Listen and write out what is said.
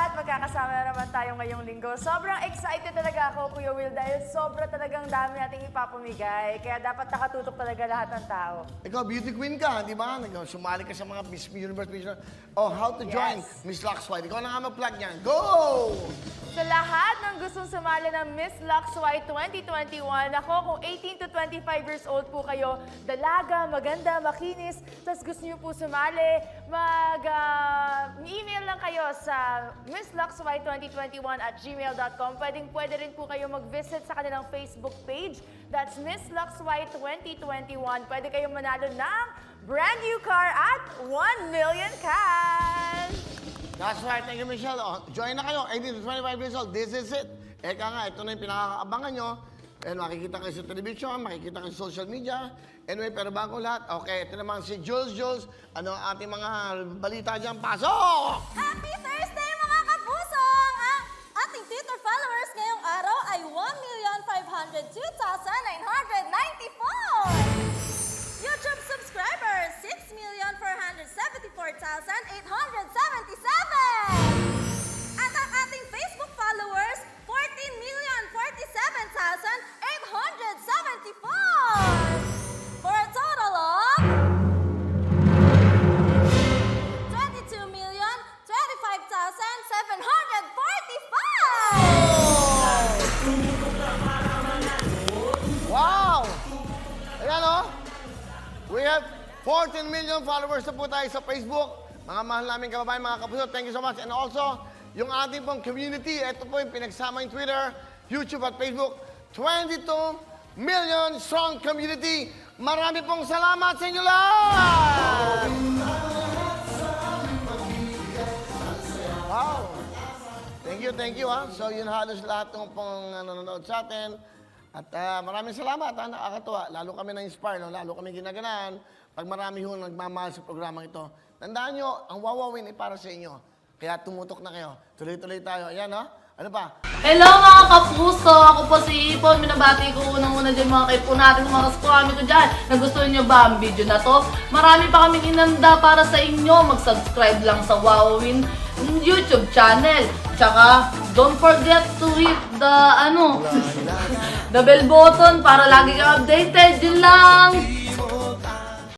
lahat! Magkakasama na naman tayo ngayong linggo. Sobrang excited talaga ako, Kuya Will, dahil sobra talagang dami nating ipapamigay. Kaya dapat nakatutok talaga lahat ng tao. Ikaw, beauty queen ka, di ba? Sumali ka sa mga Miss Universe, Oh, how to join Miss Lux White. Ikaw na nga mag-plug niyan. Go! Sa lahat ng gustong sumali ng Miss Lux White 2021, ako kung 18 to 25 years old po kayo, dalaga, maganda, makinis, tapos gusto niyo po sumali, email lang kayo sa missluxwhite2021@gmail.com. Pwede rin po kayo mag-visit sa kanilang Facebook page. That's Miss Lux White 2021. Pwede kayong manalo ng brand new car at 1 million cash! That's right. Thank you, Michelle. Oh, join na kayo. 18 to 25 years old. This is it. Eka nga, ito na yung pinakakaabangan nyo. And makikita kayo sa television, makikita kayo sa social media. Anyway, pero bago lahat, okay, ito naman si Jules. Ano ang ating mga balita dyan? Pasok! Happy Thursday mga kapuso! Ang ating Twitter followers ngayong araw ay 1,502,994! YouTube subscribers, 6,474,877! At ang ating Facebook followers, 14,047,874! For a total of 22,025,745! Wow! Ayan o. We have 14 million followers na po tayo sa Facebook. Mga mahal namin kababayan, mga kapuso, thank you so much. And also, yung ating pong community, ito po yung pinagsama yung Twitter, YouTube at Facebook. 22 million strong community. Marami pong salamat sa inyo lahat! Wow! Thank you ha. So yun halos lahat ng pong nanonood sa atin. At maraming salamat ha, nakakatuwa. Lalo kami na-inspire, no? Lalo kami ginaganaan pag marami ho nagmamahal sa programang ito. Tandaan nyo, ang wawawin ay para sa inyo. Kaya tumutok na kayo. Tuloy-tuloy tayo. Ayan ha. Ano pa? Hello mga kapuso! Ako po si Ipon. Minabati ko unang-una dyan mga kaipo natin, mga kaskwami ko dyan. Nagustuhan nyo ba ang video na to? Marami pa kaming inanda para sa inyo. Mag-subscribe lang sa Wowin YouTube channel. Tsaka, don't forget to hit the, the bell button para lagi kang updated. Yun lang!